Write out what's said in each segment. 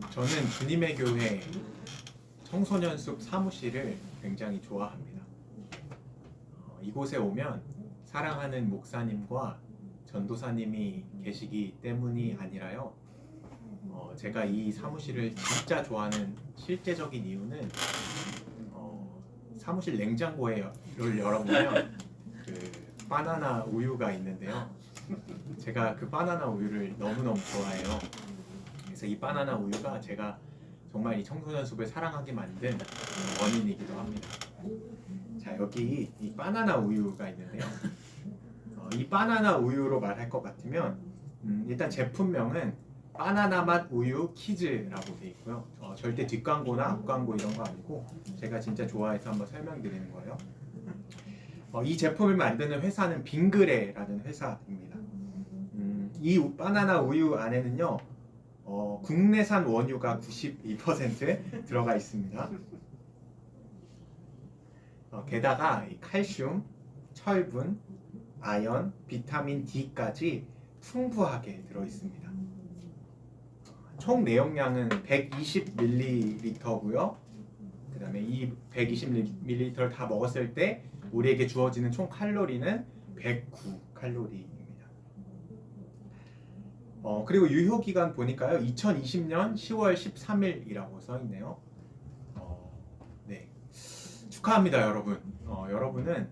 저는 주님의 교회 청소년 숲 사무실을 굉장히 좋아합니다. 이곳에 오면 사랑하는 목사님과 전도사님이 계시기 때문이 아니라요. 제가 이 사무실을 진짜 좋아하는 실제적인 이유는 사무실 냉장고를 열어보면 그 바나나 우유가 있는데요. 제가 그 바나나 우유를 너무너무 좋아해요. 그래서 이 바나나 우유가 제가 정말 이 청소년 숲을 사랑하게 만든 원인이기도 합니다. 자, 여기 이 바나나 우유가 있는데요. 이 바나나 우유로 말할 것 같으면 일단 제품명은 바나나 맛 우유 키즈라고 되어 있고요. 절대 뒷광고나 앞광고 이런 거 아니고 제가 진짜 좋아해서 한번 설명드리는 거예요. 이 제품을 만드는 회사는 빙그레라는 회사입니다. 이 바나나 우유 안에는요, 국내산 원유가 92% 들어가 있습니다. 게다가 칼슘, 철분, 아연, 비타민 D까지 풍부하게 들어 있습니다. 총 내용량은 120ml고요. 그 다음에 이 120ml를 다 먹었을 때 우리에게 주어지는 총 칼로리는 109칼로리입니다. 그리고 유효기간 보니까요, 2020년 10월 13일이라고 써있네요. 네. 축하합니다, 여러분. 여러분은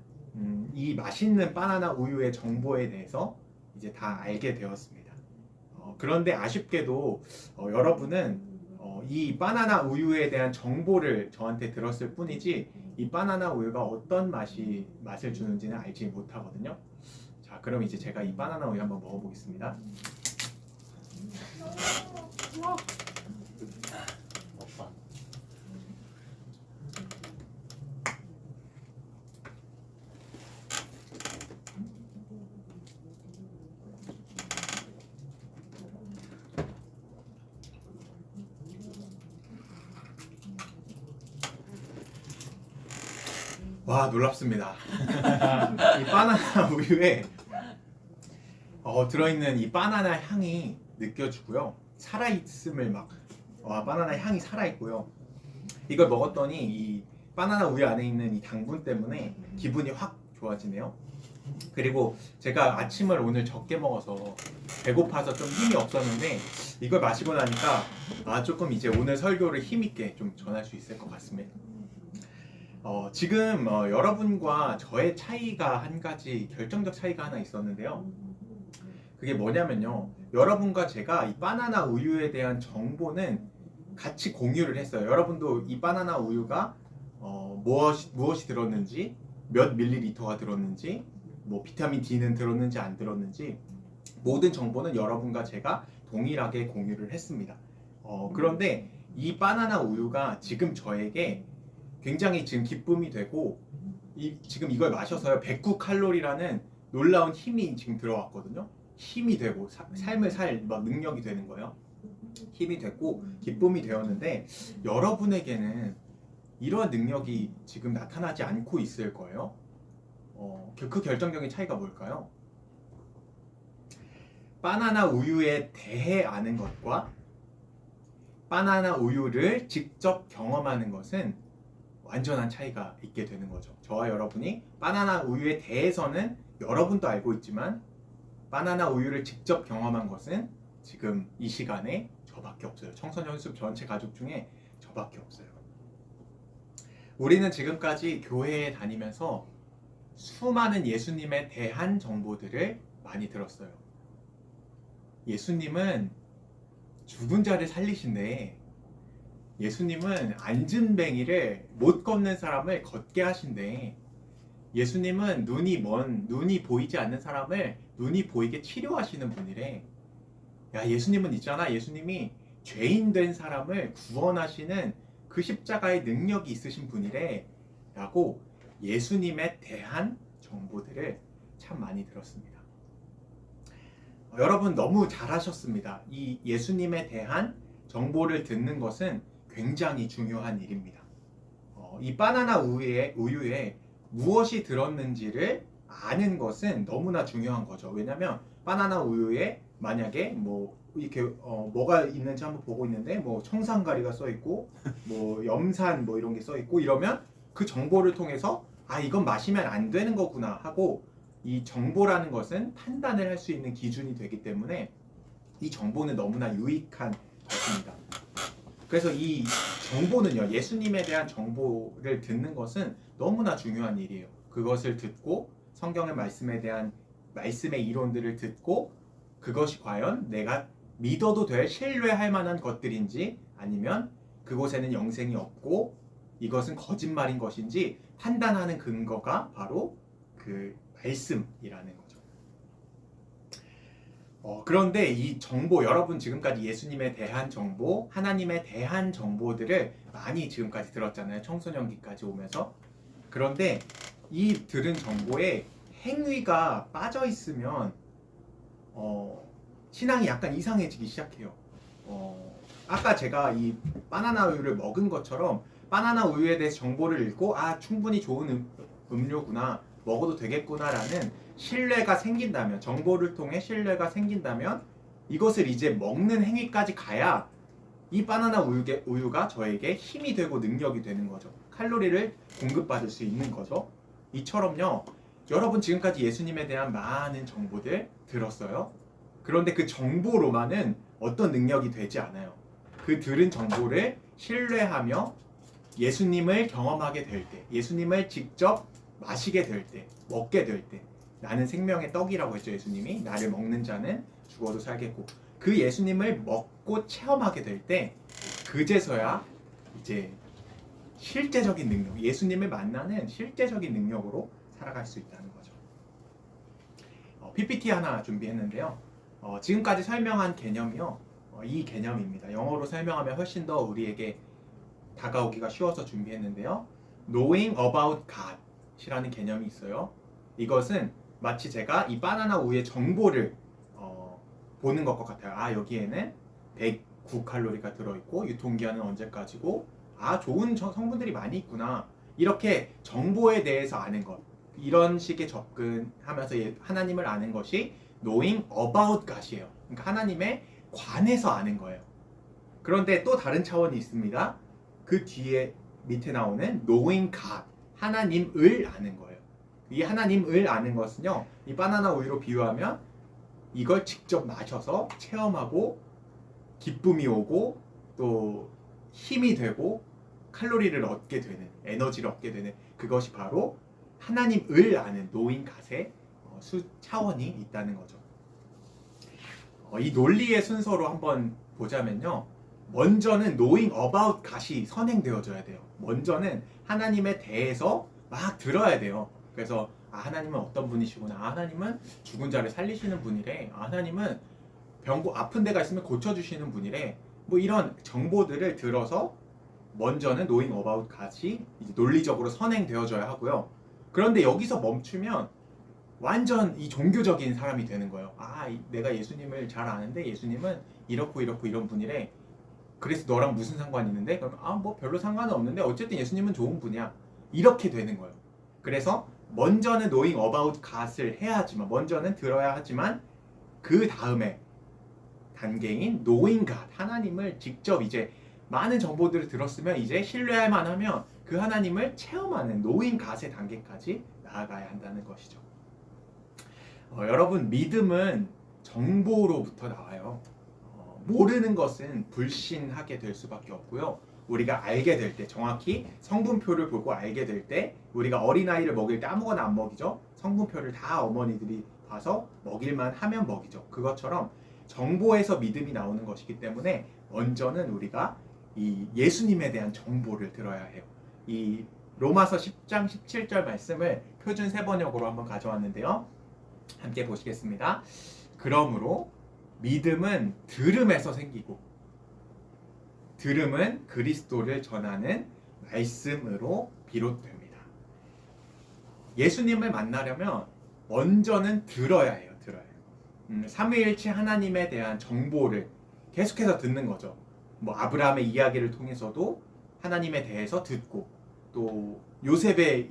이 맛있는 바나나 우유의 정보에 대해서 이제 다 알게 되었습니다. 그런데 아쉽게도 여러분은 이 바나나 우유에 대한 정보를 저한테 들었을 뿐이지 이 바나나 우유가 어떤 맛을 주는지는 알지 못하거든요. 자, 그럼 이제 제가 이 바나나 우유 한번 먹어보겠습니다. 와, 놀랍습니다. 이 바나나 우유에 들어있는 이 바나나 향이 느껴지고요. 살아있음을 바나나 향이 살아있고요. 이걸 먹었더니 이 바나나 우유 안에 있는 이 당분 때문에 기분이 확 좋아지네요. 그리고 제가 아침을 오늘 적게 먹어서 배고파서 좀 힘이 없었는데 이걸 마시고 나니까 조금 이제 오늘 설교를 힘있게 좀 전할 수 있을 것 같습니다. 지금 여러분과 저의 차이가 한 가지 결정적 차이가 하나 있었는데요. 그게 뭐냐면요, 여러분과 제가 이 바나나 우유에 대한 정보는 같이 공유를 했어요. 여러분도 이 바나나 우유가 무엇이 들었는지, 몇 밀리리터가 들었는지, 뭐 비타민 D는 들었는지 안 들었는지 모든 정보는 여러분과 제가 동일하게 공유를 했습니다. 그런데 이 바나나 우유가 지금 저에게 굉장히 지금 기쁨이 되고 지금 이걸 마셔서요 109칼로리라는 놀라운 힘이 지금 들어왔거든요. 힘이 되고 삶을 살 능력이 되는 거예요. 힘이 됐고 기쁨이 되었는데 여러분에게는 이러한 능력이 지금 나타나지 않고 있을 거예요. 그 결정적인 차이가 뭘까요? 바나나 우유에 대해 아는 것과 바나나 우유를 직접 경험하는 것은 완전한 차이가 있게 되는 거죠. 저와 여러분이 바나나 우유에 대해서는 여러분도 알고 있지만 바나나 우유를 직접 경험한 것은 지금 이 시간에 저밖에 없어요. 청소년 숲 전체 가족 중에 저밖에 없어요. 우리는 지금까지 교회에 다니면서 수많은 예수님에 대한 정보들을 많이 들었어요. 예수님은 죽은 자를 살리신대. 예수님은 앉은뱅이를 못 걷는 사람을 걷게 하신대. 예수님은 눈이 보이지 않는 사람을 눈이 보이게 치료하시는 분이래. 야, 예수님은 있잖아. 예수님이 죄인 된 사람을 구원하시는 그 십자가의 능력이 있으신 분이래. 라고 예수님에 대한 정보들을 참 많이 들었습니다. 여러분 너무 잘하셨습니다. 이 예수님에 대한 정보를 듣는 것은 굉장히 중요한 일입니다. 이 바나나 우유에 무엇이 들었는지를 아는 것은 너무나 중요한 거죠. 왜냐하면 바나나 우유에 만약에 이렇게 뭐가 있는지 한번 보고 있는데 뭐 청산가리가 써 있고 뭐 염산 뭐 이런 게 써 있고 이러면 그 정보를 통해서 아 이건 마시면 안 되는 거구나 하고 이 정보라는 것은 판단을 할 수 있는 기준이 되기 때문에 이 정보는 너무나 유익한 것입니다. 그래서 이 정보는요, 예수님에 대한 정보를 듣는 것은 너무나 중요한 일이에요. 그것을 듣고 성경의 말씀에 대한 말씀의 이론들을 듣고 그것이 과연 내가 믿어도 될 신뢰할 만한 것들인지 아니면 그곳에는 영생이 없고 이것은 거짓말인 것인지 판단하는 근거가 바로 그 말씀이라는 거죠. 그런데 이 정보, 여러분 지금까지 예수님에 대한 정보, 하나님에 대한 정보들을 많이 지금까지 들었잖아요. 청소년기까지 오면서. 그런데 이 들은 정보에 행위가 빠져 있으면 신앙이 약간 이상해지기 시작해요. 아까 제가 이 바나나 우유를 먹은 것처럼 바나나 우유에 대해서 정보를 읽고 아 충분히 좋은 음료구나 먹어도 되겠구나라는 신뢰가 생긴다면 정보를 통해 신뢰가 생긴다면 이것을 이제 먹는 행위까지 가야 이 바나나 우유가 저에게 힘이 되고 능력이 되는 거죠. 칼로리를 공급받을 수 있는 거죠. 이처럼요. 여러분 지금까지 예수님에 대한 많은 정보들 들었어요. 그런데 그 정보로만은 어떤 능력이 되지 않아요. 그 들은 정보를 신뢰하며 예수님을 경험하게 될 때, 예수님을 직접 마시게 될 때, 먹게 될 때, 나는 생명의 떡이라고 했죠. 예수님이 나를 먹는 자는 죽어도 살겠고, 그 예수님을 먹고 체험하게 될 때 그제서야 이제 실제적인 능력, 예수님을 만나는 실제적인 능력으로 살아갈 수 있다는 거죠. PPT 하나 준비했는데요. 지금까지 설명한 개념이요. 이 개념입니다. 영어로 설명하면 훨씬 더 우리에게 다가오기가 쉬워서 준비했는데요. Knowing about God이라는 개념이 있어요. 이것은 마치 제가 이 바나나 우유의 정보를 보는 것과 같아요. 아 여기에는 109칼로리가 들어있고 유통기한은 언제까지고 아 좋은 성분들이 많이 있구나. 이렇게 정보에 대해서 아는 것. 이런 식의 접근하면서 하나님을 아는 것이 knowing about God이에요. 그러니까 하나님에 관해서 아는 거예요. 그런데 또 다른 차원이 있습니다. 그 뒤에 밑에 나오는 knowing God, 하나님을 아는 거예요. 이 하나님을 아는 것은요, 이 바나나 우유로 비유하면 이걸 직접 마셔서 체험하고 기쁨이 오고 또 힘이 되고 칼로리를 얻게 되는, 에너지를 얻게 되는 그것이 바로 하나님을 아는 knowing God의 차원이 있다는 거죠. 이 논리의 순서로 한번 보자면요. 먼저는 knowing about God이 선행되어져야 돼요. 먼저는 하나님에 대해서 막 들어야 돼요. 그래서 하나님은 어떤 분이시구나. 하나님은 죽은 자를 살리시는 분이래. 하나님은 아픈 데가 있으면 고쳐주시는 분이래. 뭐 이런 정보들을 들어서 먼저는 knowing about God이 이제 논리적으로 선행되어져야 하고요. 그런데 여기서 멈추면 완전 이 종교적인 사람이 되는 거예요. 내가 예수님을 잘 아는데 예수님은 이렇고 이런 분이래. 그래서 너랑 무슨 상관이 있는데? 그럼 뭐 별로 상관은 없는데 어쨌든 예수님은 좋은 분이야. 이렇게 되는 거예요. 그래서 먼저는 knowing about God을 해야 하지만 먼저는 들어야 하지만 그 다음에 단계인 knowing God, 하나님을 직접 이제 많은 정보들을 들었으면 이제 신뢰할 만하면 그 하나님을 체험하는 knowing God의 단계까지 나아가야 한다는 것이죠. 여러분 믿음은 정보로부터 나와요. 모르는 것은 불신하게 될 수밖에 없고요. 우리가 알게 될 때, 정확히 성분표를 보고 알게 될 때, 우리가 어린아이를 먹일 때 아무거나 안 먹이죠. 성분표를 다 어머니들이 봐서 먹일만 하면 먹이죠. 그것처럼 정보에서 믿음이 나오는 것이기 때문에 먼저는 우리가 이 예수님에 대한 정보를 들어야 해요. 이 로마서 10장 17절 말씀을 표준 세번역으로 한번 가져왔는데요. 함께 보시겠습니다. 그러므로 믿음은 들음에서 생기고 들음은 그리스도를 전하는 말씀으로 비롯됩니다. 예수님을 만나려면 먼저는 들어야 해요. 삼위일체 하나님에 대한 정보를 계속해서 듣는 거죠. 뭐 아브라함의 이야기를 통해서도 하나님에 대해서 듣고 또 요셉의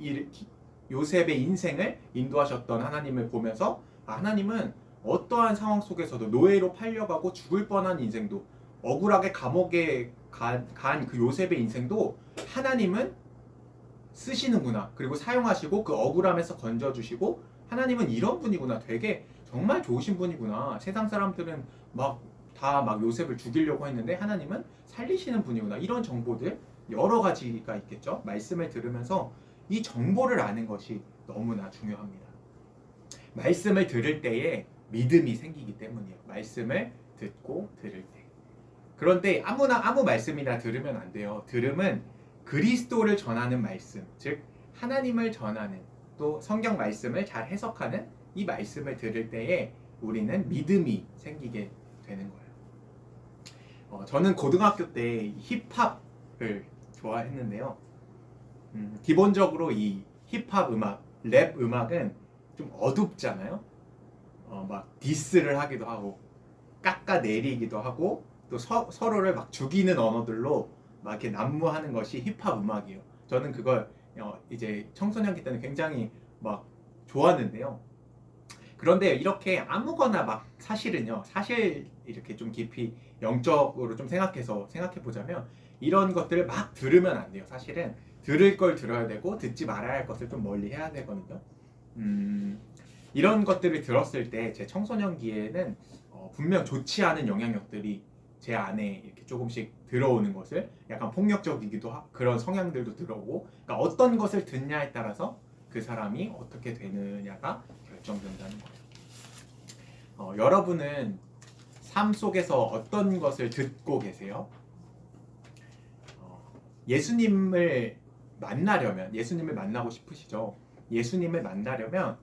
인생을 인도하셨던 하나님을 보면서 하나님은 어떠한 상황 속에서도 노예로 팔려가고 죽을 뻔한 인생도 억울하게 감옥에 간 그 요셉의 인생도 하나님은 쓰시는구나. 그리고 사용하시고 그 억울함에서 건져주시고 하나님은 이런 분이구나. 되게 정말 좋으신 분이구나. 세상 사람들은 막 다 막 요셉을 죽이려고 했는데 하나님은 살리시는 분이구나. 이런 정보들 여러 가지가 있겠죠. 말씀을 들으면서 이 정보를 아는 것이 너무나 중요합니다. 말씀을 들을 때에 믿음이 생기기 때문이에요. 말씀을 듣고 들을 때. 그런데 아무 말씀이나 들으면 안 돼요. 들음은 그리스도를 전하는 말씀, 즉 하나님을 전하는 또 성경 말씀을 잘 해석하는 이 말씀을 들을 때에 우리는 믿음이 생기게 되는 거예요. 저는 고등학교 때 힙합을 좋아했는데요. 기본적으로 이 힙합 음악, 랩 음악은 좀 어둡잖아요. 막 디스를 하기도 하고 깎아내리기도 하고 또 서로를 막 죽이는 언어들로 막 이렇게 난무하는 것이 힙합 음악이에요. 저는 그걸 이제 청소년기 때는 굉장히 막 좋았는데요. 그런데 이렇게 아무거나 막 사실은요, 사실 이렇게 좀 깊이 영적으로 좀 생각해 보자면 이런 것들을 막 들으면 안 돼요. 사실은 들을 걸 들어야 되고 듣지 말아야 할 것을 좀 멀리 해야 되거든요. 이런 것들을 들었을 때 제 청소년기에는 분명 좋지 않은 영향력들이 제 안에 이렇게 조금씩 들어오는 것을 약간 폭력적이기도 하고 그런 성향들도 들어오고, 그러니까 어떤 것을 듣냐에 따라서 그 사람이 어떻게 되느냐가 결정된다는 거예요. 여러분은 삶 속에서 어떤 것을 듣고 계세요? 예수님을 만나고 싶으시죠? 예수님을 만나려면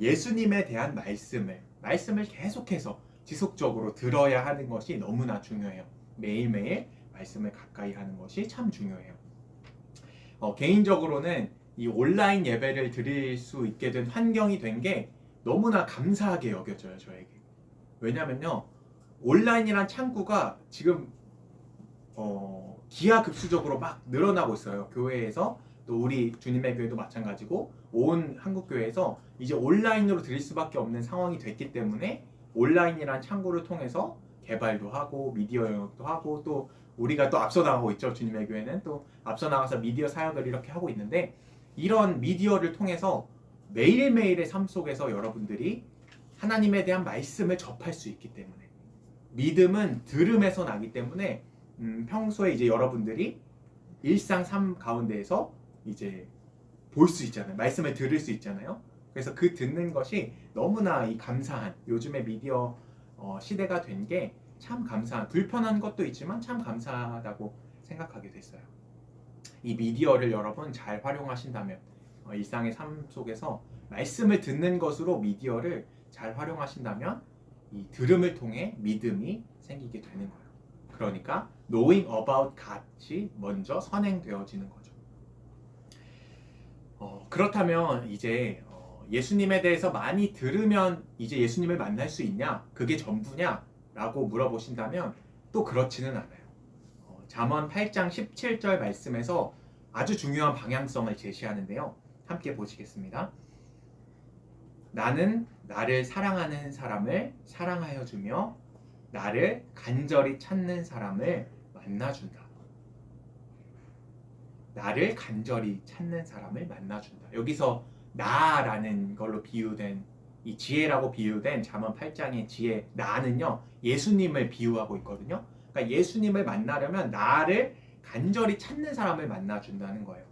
예수님에 대한 말씀을 계속해서 지속적으로 들어야 하는 것이 너무나 중요해요. 매일매일 말씀을 가까이 하는 것이 참 중요해요. 개인적으로는 이 온라인 예배를 드릴 수 있게 된 환경이 된 게 너무나 감사하게 여겨져요, 저에게. 왜냐면요, 온라인이란 창구가 지금 기하급수적으로 막 늘어나고 있어요. 교회에서, 또 우리 주님의 교회도 마찬가지고 온 한국교회에서 이제 온라인으로 드릴 수밖에 없는 상황이 됐기 때문에 온라인이란 창구를 통해서 개발도 하고 미디어 영역도 하고, 또 우리가 또 앞서 나가고 있죠. 주님의 교회는 또 앞서 나가서 미디어 사역을 이렇게 하고 있는데, 이런 미디어를 통해서 매일매일의 삶 속에서 여러분들이 하나님에 대한 말씀을 접할 수 있기 때문에, 믿음은 들음에서 나기 때문에 평소에 이제 여러분들이 일상 삶 가운데에서 이제 볼 수 있잖아요. 말씀을 들을 수 있잖아요. 그래서 그 듣는 것이 너무나 이 감사한, 요즘의 미디어 시대가 된 게 참 감사한, 불편한 것도 있지만 참 감사하다고 생각하게 됐어요. 이 미디어를 여러분 잘 활용하신다면, 일상의 삶 속에서 말씀을 듣는 것으로 미디어를 잘 활용하신다면 이 들음을 통해 믿음이 생기게 되는 거예요. 그러니까 knowing about God이 먼저 선행되어지는 거죠. 그렇다면 이제 예수님에 대해서 많이 들으면 이제 예수님을 만날 수 있냐? 그게 전부냐? 라고 물어보신다면 또 그렇지는 않아요. 잠언 8장 17절 말씀에서 아주 중요한 방향성을 제시하는데요. 함께 보시겠습니다. 나는 나를 사랑하는 사람을 사랑하여 주며 나를 간절히 찾는 사람을 만나준다. 나를 간절히 찾는 사람을 만나준다. 여기서 나라는 걸로 비유된, 이 지혜라고 비유된 잠언 8장의 지혜 나는요, 예수님을 비유하고 있거든요. 그러니까 예수님을 만나려면 나를 간절히 찾는 사람을 만나준다는 거예요.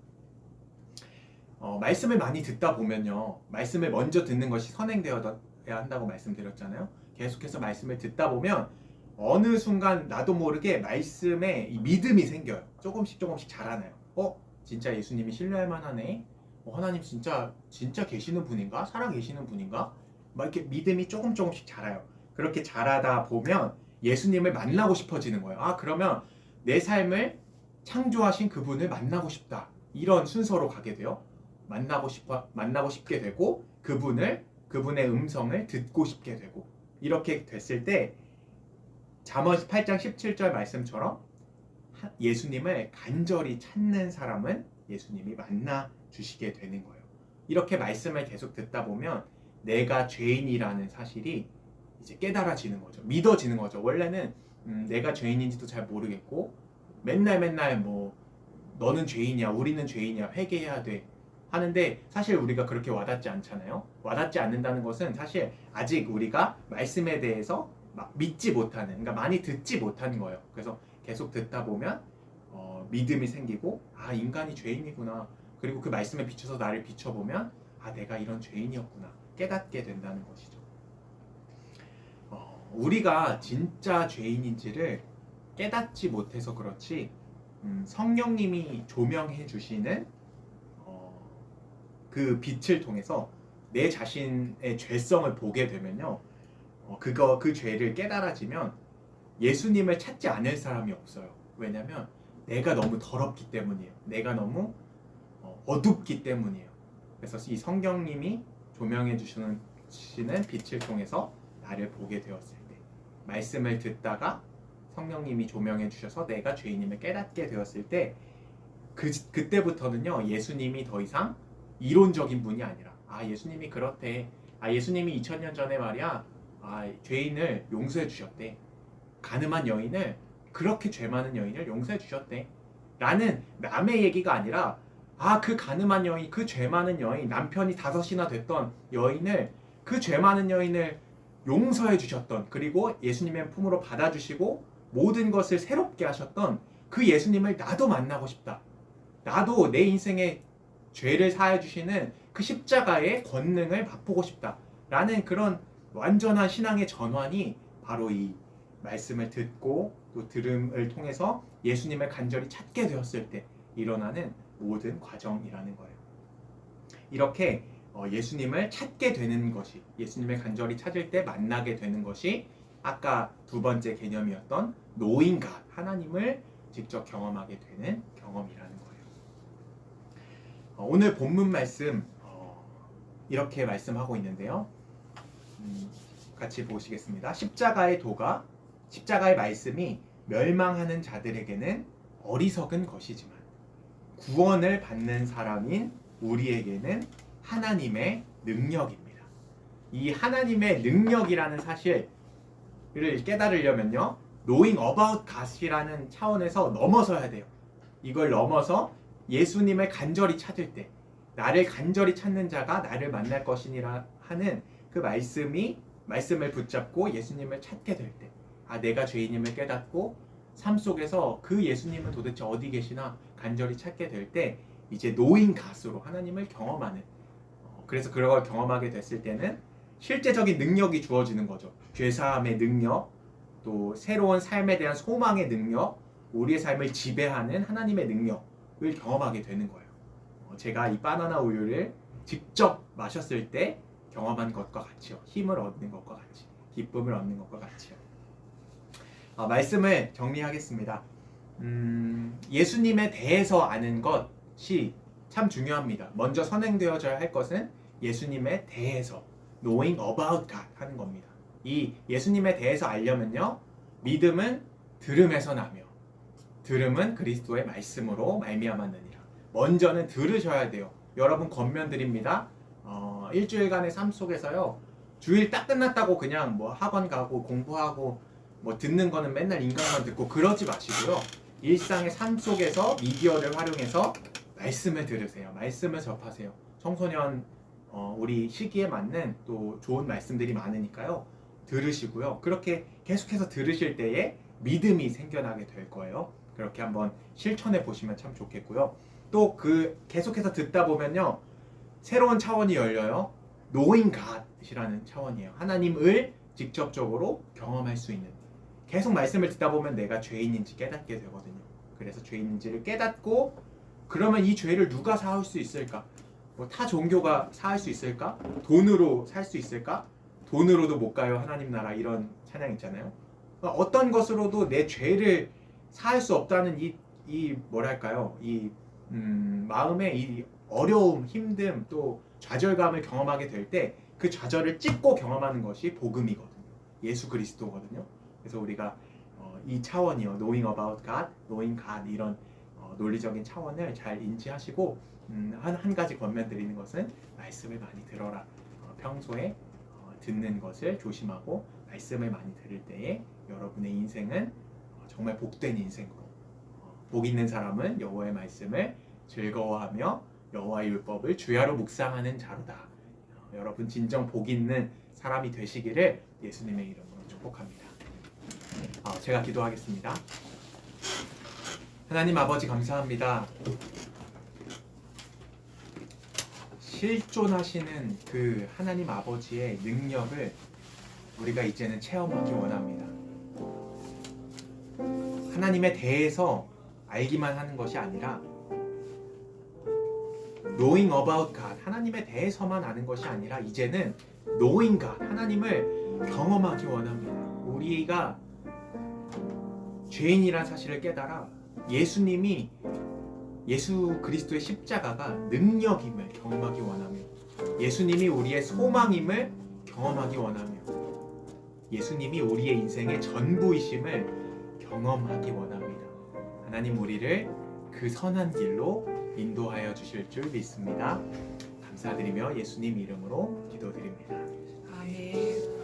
말씀을 많이 듣다 보면요, 말씀을 먼저 듣는 것이 선행되어야 한다고 말씀드렸잖아요. 계속해서 말씀을 듣다 보면 어느 순간 나도 모르게 말씀에 이 믿음이 생겨요. 조금씩 자라나요. 진짜 예수님이 신뢰할 만하네. 하나님 진짜 계시는 분인가? 살아 계시는 분인가? 막 이렇게 믿음이 조금씩 자라요. 그렇게 자라다 보면 예수님을 만나고 싶어지는 거예요. 그러면 내 삶을 창조하신 그분을 만나고 싶다. 이런 순서로 가게 돼요. 만나고 싶게 되고, 그분의 음성을 듣고 싶게 되고, 이렇게 됐을 때 잠언 8장 17절 말씀처럼 예수님을 간절히 찾는 사람은 예수님이 만나 주시게 되는 거예요. 이렇게 말씀을 계속 듣다 보면 내가 죄인이라는 사실이 이제 깨달아지는 거죠. 믿어지는 거죠. 원래는 내가 죄인인지도 잘 모르겠고 맨날 뭐 너는 죄인이야, 우리는 죄인이야, 회개해야 돼 하는데 사실 우리가 그렇게 와닿지 않잖아요. 와닿지 않는다는 것은 사실 아직 우리가 말씀에 대해서 막 믿지 못하는, 그러니까 많이 듣지 못하는 거예요. 그래서 계속 듣다 보면 믿음이 생기고 아 인간이 죄인이구나. 그리고 그 말씀에 비춰서 나를 비춰보면 아 내가 이런 죄인이었구나 깨닫게 된다는 것이죠. 우리가 진짜 죄인인지를 깨닫지 못해서 그렇지 성령님이 조명해 주시는 그 빛을 통해서 내 자신의 죄성을 보게 되면요, 그 죄를 깨달아지면 예수님을 찾지 않을 사람이 없어요. 왜냐하면 내가 너무 더럽기 때문이에요. 내가 너무 어둡기 때문이에요. 그래서 이 성령님이 조명해 주시는 빛을 통해서 나를 보게 되었을 때, 말씀을 듣다가 성령님이 조명해 주셔서 내가 죄인임을 깨닫게 되었을 때, 그때부터는요 예수님이 더 이상 이론적인 분이 아니라 아 예수님이 그렇대, 아 예수님이 2000년 전에 말이야 아 죄인을 용서해 주셨대, 가늠한 여인을, 그렇게 죄 많은 여인을 용서해 주셨대 라는 남의 얘기가 아니라 아 그 가늠한 여인, 그 죄 많은 여인, 남편이 5이나 됐던 여인을, 그 죄 많은 여인을 용서해 주셨던, 그리고 예수님의 품으로 받아주시고 모든 것을 새롭게 하셨던 그 예수님을 나도 만나고 싶다. 나도 내 인생의 죄를 사해 주시는 그 십자가의 권능을 맛보고 싶다 라는 그런 완전한 신앙의 전환이 바로 이 말씀을 듣고 또 들음을 통해서 예수님을 간절히 찾게 되었을 때 일어나는 모든 과정이라는 거예요. 이렇게 예수님을 찾게 되는 것이, 예수님을 간절히 찾을 때 만나게 되는 것이 아까 두 번째 개념이었던 knowing God, 하나님을 직접 경험하게 되는 경험이라는 거예요. 오늘 본문 말씀 이렇게 말씀하고 있는데요. 같이 보시겠습니다. 십자가의 말씀이 멸망하는 자들에게는 어리석은 것이지만 구원을 받는 사람인 우리에게는 하나님의 능력입니다. 이 하나님의 능력이라는 사실을 깨달으려면요, knowing about God이라는 차원에서 넘어서야 돼요. 이걸 넘어서 예수님을 간절히 찾을 때, 나를 간절히 찾는 자가 나를 만날 것이니라 하는 그 말씀을 붙잡고 예수님을 찾게 될 때, 아 내가 죄인임을 깨닫고 삶 속에서 그 예수님은 도대체 어디 계시나 간절히 찾게 될 때 이제 knowing God으로 하나님을 경험하는, 그래서 그런 걸 경험하게 됐을 때는 실제적인 능력이 주어지는 거죠. 죄사함의 능력, 또 새로운 삶에 대한 소망의 능력, 우리의 삶을 지배하는 하나님의 능력을 경험하게 되는 거예요. 제가 이 바나나 우유를 직접 마셨을 때 경험한 것과 같이요. 힘을 얻는 것과 같이, 기쁨을 얻는 것과 같이요. 말씀을 정리하겠습니다. 예수님에 대해서 아는 것이 참 중요합니다. 먼저 선행되어져야 할 것은 예수님에 대해서 knowing about God 하는 겁니다. 이 예수님에 대해서 알려면요, 믿음은 들음에서 나며 들음은 그리스도의 말씀으로 말미암았느니라. 먼저는 들으셔야 돼요. 여러분 권면 드립니다. 일주일간의 삶 속에서요, 주일 딱 끝났다고 그냥 뭐 학원 가고 공부하고 뭐 듣는 거는 맨날 인강만 듣고 그러지 마시고요. 일상의 삶 속에서 미디어를 활용해서 말씀을 들으세요. 말씀을 접하세요. 청소년 우리 시기에 맞는 또 좋은 말씀들이 많으니까요. 들으시고요. 그렇게 계속해서 들으실 때에 믿음이 생겨나게 될 거예요. 그렇게 한번 실천해 보시면 참 좋겠고요. 또 계속해서 듣다 보면요, 새로운 차원이 열려요. knowing God이라는 차원이에요. 하나님을 직접적으로 경험할 수 있는. 계속 말씀을 듣다 보면 내가 죄인인지 깨닫게 되거든요. 그래서 죄인인지를 깨닫고, 그러면 이 죄를 누가 사할 수 있을까? 뭐 타 종교가 사할 수 있을까? 돈으로 살 수 있을까? 돈으로도 못 가요 하나님 나라, 이런 찬양 있잖아요. 어떤 것으로도 내 죄를 사할 수 없다는 이 뭐랄까요? 이 마음의 이 어려움, 힘듦, 또 좌절감을 경험하게 될 때 그 좌절을 찢고 경험하는 것이 복음이거든요. 예수 그리스도거든요. 그래서 우리가 이 차원이요, knowing about God, knowing God, 이런 논리적인 차원을 잘 인지하시고 한 가지 권면 드리는 것은 말씀을 많이 들어라. 평소에 듣는 것을 조심하고 말씀을 많이 들을 때에 여러분의 인생은 정말 복된 인생으로 복 있는 사람은 여호와의 말씀을 즐거워하며 여호와의 율법을 주야로 묵상하는 자로다. 여러분 진정 복 있는 사람이 되시기를 예수님의 이름으로 축복합니다. 제가 기도하겠습니다. 하나님 아버지 감사합니다. 실존하시는 그 하나님 아버지의 능력을 우리가 이제는 체험하기 원합니다. 하나님에 대해서 알기만 하는 것이 아니라 knowing about God, 하나님에 대해서만 아는 것이 아니라 이제는 knowing God, 하나님을 경험하기 원합니다. 우리가 죄인이란 사실을 깨달아 예수 그리스도의 십자가가 능력임을 경험하기 원하며 예수님이 우리의 소망임을 경험하기 원하며 예수님이 우리의 인생의 전부이심을 경험하기 원합니다. 하나님 우리를 그 선한 길로 인도하여 주실 줄 믿습니다. 감사드리며 예수님 이름으로 기도드립니다. 아멘.